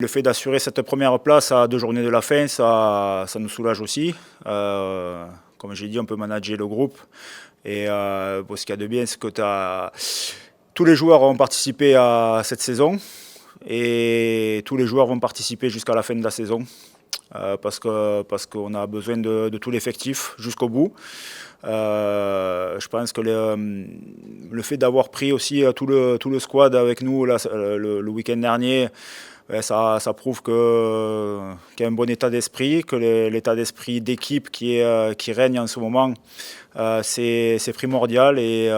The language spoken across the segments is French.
Le fait d'assurer cette première place à 2 journées de la fin, ça nous soulage aussi. Comme j'ai dit, on peut manager le groupe. Et ce qu'il y a de bien, c'est que tous les joueurs ont participé à cette saison et tous les joueurs vont participer jusqu'à la fin de la saison parce qu'on a besoin de tout l'effectif jusqu'au bout. Je pense que le fait d'avoir pris aussi tout le squad avec nous là, le week-end dernier, ça prouve qu'il y a un bon état d'esprit, que l'état d'esprit d'équipe qui règne en ce moment, c'est primordial et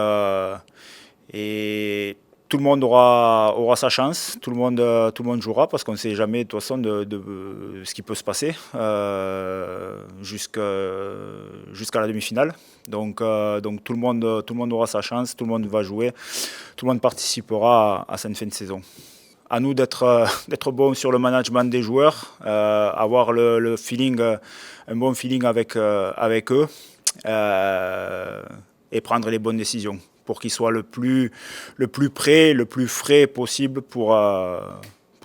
tout le monde aura sa chance, tout le monde jouera parce qu'on ne sait jamais de toute façon de ce qui peut se passer jusqu'à la demi-finale. Donc tout le monde aura sa chance, tout le monde va jouer, tout le monde participera à cette fin de saison. À nous d'être bon sur le management des joueurs, avoir le feeling, un bon feeling avec eux et prendre les bonnes décisions pour qu'ils soient le plus prêts, le plus frais possible pour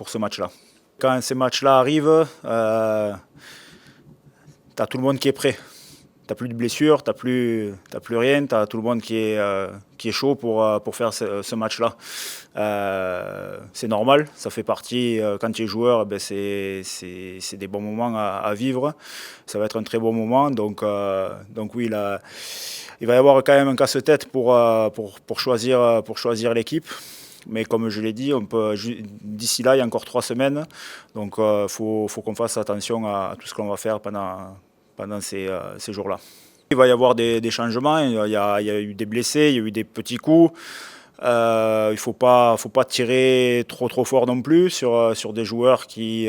ce match-là. Quand ces matchs-là arrivent, tu as tout le monde qui est prêt. Tu n'as plus de blessures, tu n'as plus rien, tu as tout le monde qui est chaud pour faire ce match-là. C'est normal, ça fait partie, quand tu es joueur, c'est des bons moments à vivre. Ça va être un très bon moment, donc oui, il va y avoir quand même un casse-tête pour choisir l'équipe. Mais comme je l'ai dit, d'ici là, il y a encore 3 semaines, donc faut qu'on fasse attention à tout ce qu'on va faire pendant ces jours-là. Il va y avoir des changements, il y a eu des blessés, il y a eu des petits coups. Il ne faut pas tirer trop fort non plus sur des joueurs qui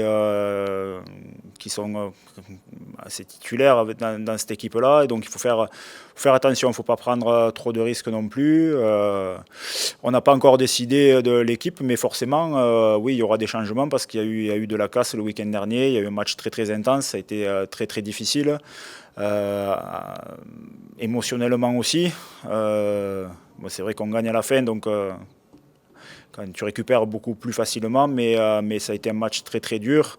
sont assez titulaires dans cette équipe-là. Et donc il faut faire attention, il ne faut pas prendre trop de risques non plus. On n'a pas encore décidé de l'équipe, mais forcément, oui, il y aura des changements parce qu'il y a eu de la casse le week-end dernier. Il y a eu un match très intense, ça a été très difficile. Émotionnellement aussi. C'est vrai qu'on gagne à la fin, donc quand tu récupères beaucoup plus facilement, mais ça a été un match très dur,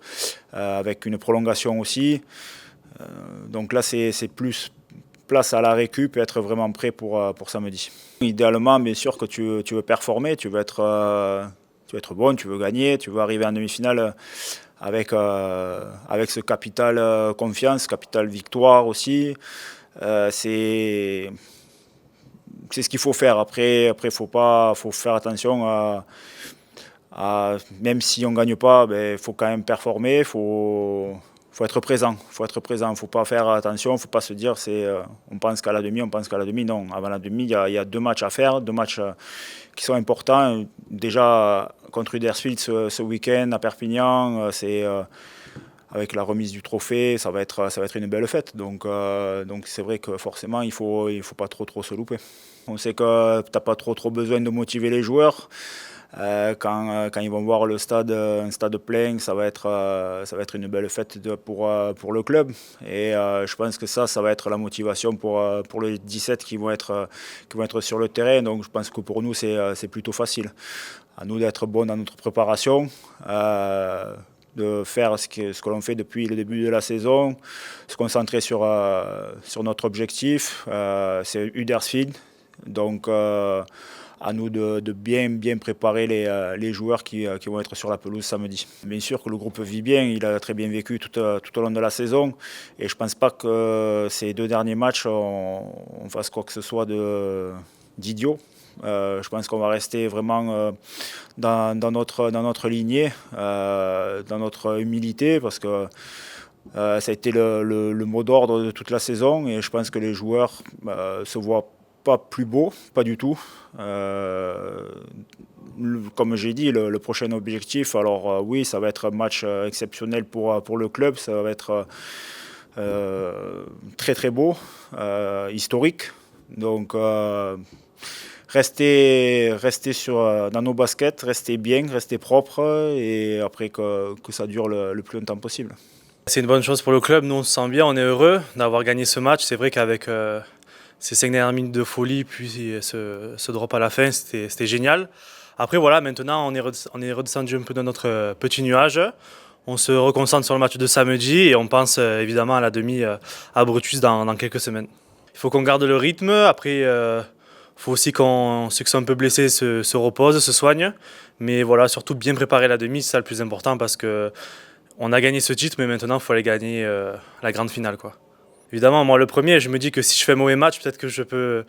avec une prolongation aussi. Donc là, c'est plus place à la récup et être vraiment prêt pour samedi. Idéalement, bien sûr que tu veux performer, tu veux être bon, tu veux gagner, tu veux arriver en demi-finale avec ce capital confiance, capital victoire aussi. C'est ce qu'il faut faire. Après faut faire attention même si on ne gagne pas, il faut quand même performer, il faut être présent. Il ne faut pas faire attention, il ne faut pas se dire on pense qu'à la demi, Non, avant la demi, il y a 2 matchs à faire, 2 matchs qui sont importants. Déjà contre Huddersfield ce week-end à Perpignan, avec la remise du trophée, ça va être une belle fête. Donc c'est vrai que forcément, il faut pas trop se louper. On sait que tu n'as pas trop besoin de motiver les joueurs. Quand ils vont voir un stade plein, ça va être une belle fête pour le club. Et je pense que ça va être la motivation pour les 17 qui vont être sur le terrain. Donc je pense que pour nous, c'est plutôt facile. À nous d'être bons dans notre préparation. De faire ce que l'on fait depuis le début de la saison, se concentrer sur notre objectif, c'est Huddersfield. Donc à nous de bien préparer les joueurs qui vont être sur la pelouse samedi. Bien sûr que le groupe vit bien, il a très bien vécu tout au long de la saison et je ne pense pas que ces 2 derniers matchs on fasse quoi que ce soit d'idiot. Je pense qu'on va rester vraiment dans notre lignée, dans notre humilité, parce que ça a été le mot d'ordre de toute la saison et je pense que les joueurs se voient pas plus beaux, pas du tout. Comme j'ai dit, le prochain objectif, alors oui, ça va être un match exceptionnel pour le club, ça va être très beau, historique. Donc rester dans nos baskets, rester bien, rester propre et après que ça dure le plus longtemps possible. C'est une bonne chose pour le club, nous on se sent bien, on est heureux d'avoir gagné ce match. C'est vrai qu'avec ces 5 dernières minutes de folie, puis ce drop à la fin, c'était génial. Après voilà, maintenant on est redescendu un peu de notre petit nuage. On se reconcentre sur le match de samedi et on pense évidemment à la demi à Brutus dans quelques semaines. Il faut qu'on garde le rythme. Après, il faut aussi qu'on ceux qui sont un peu blessés se reposent, se soignent. Mais voilà, surtout bien préparer la demi, c'est ça le plus important parce que on a gagné ce titre, mais maintenant il faut aller gagner la grande finale, quoi. Évidemment, moi le premier, je me dis que si je fais un mauvais match, peut-être que je peux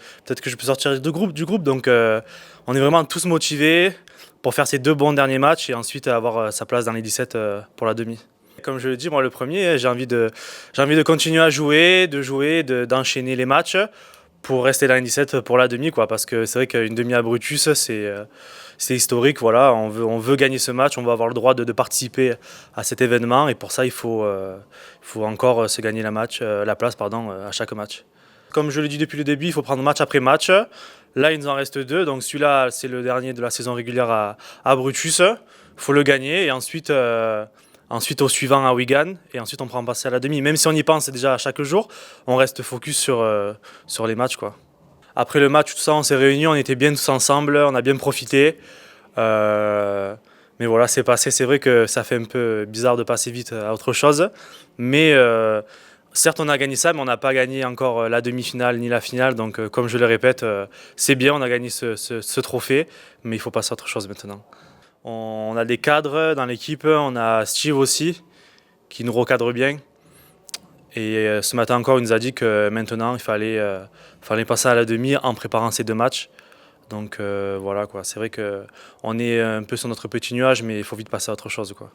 sortir du groupe. Donc on est vraiment tous motivés pour faire ces 2 bons derniers matchs et ensuite avoir sa place dans les 17 pour la demi. Comme je le dis, moi le premier, j'ai envie de continuer à jouer, d'enchaîner les matchs pour rester dans les 17 pour la demi, quoi. Parce que c'est vrai qu'une demi à Brutus, c'est historique, voilà. On veut gagner ce match, on veut avoir le droit de participer à cet événement et pour ça il faut encore se gagner la place à chaque match. Comme je le dis depuis le début, il faut prendre match après match. Là, il nous en reste 2, donc celui-là, c'est le dernier de la saison régulière à Brutus. Il faut le gagner et ensuite au suivant à Wigan et ensuite on prend passer à la demi. Même si on y pense déjà chaque jour, on reste focus sur les matchs, quoi. Après le match, tout ça, on s'est réunis, on était bien tous ensemble, on a bien profité. Mais voilà, c'est passé. C'est vrai que ça fait un peu bizarre de passer vite à autre chose. Mais certes, on a gagné ça, mais on n'a pas gagné encore la demi-finale ni la finale. Donc, comme je le répète, c'est bien, on a gagné ce trophée, mais il faut passer à autre chose maintenant. On a des cadres dans l'équipe, on a Steve aussi, qui nous recadre bien. Et ce matin encore, il nous a dit que maintenant, il fallait passer à la demi en préparant ces 2 matchs. Donc voilà, quoi. C'est vrai qu'on est un peu sur notre petit nuage, mais il faut vite passer à autre chose, quoi.